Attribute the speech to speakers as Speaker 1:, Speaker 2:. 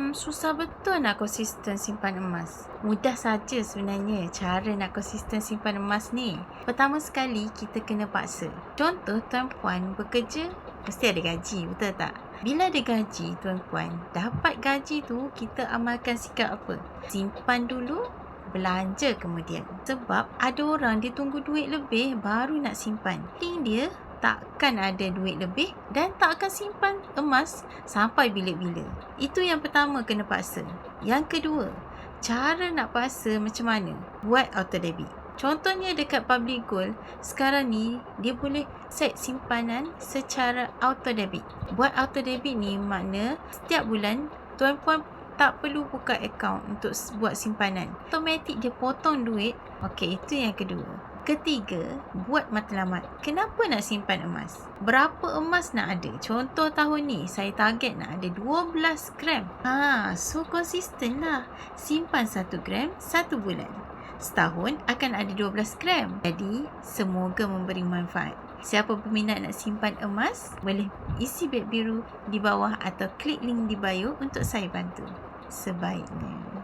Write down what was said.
Speaker 1: Susah betul nak konsisten simpan emas. Mudah saja sebenarnya cara nak konsisten simpan emas ni. Pertama sekali, kita kena paksa. Contoh, tuan-puan bekerja, mesti ada gaji, betul tak? Bila ada gaji, tuan-puan, dapat gaji tu, kita amalkan sikap apa? Simpan dulu, belanja kemudian. Sebab ada orang dia tunggu duit lebih baru nak simpan. Dia takkan ada duit lebih dan tak akan simpan emas sampai bila-bila. Itu yang pertama, kena paksa. Yang kedua, cara nak paksa macam mana? Buat auto debit. Contohnya dekat Public Gold, sekarang ni dia boleh set simpanan secara auto debit. Buat auto debit ni makna setiap bulan tuan-puan tak perlu buka akaun untuk buat simpanan. Automatik dia potong duit. Okey, itu yang kedua. Ketiga, buat matlamat. Kenapa nak simpan emas? Berapa emas nak ada? Contoh tahun ni, saya target nak ada 12 gram. So konsisten lah. Simpan 1 gram 1 bulan. Setahun akan ada 12 gram. Jadi, semoga memberi manfaat. Siapa berminat nak simpan emas, boleh isi beg biru di bawah atau klik link di bio untuk saya bantu. Sebaiknya.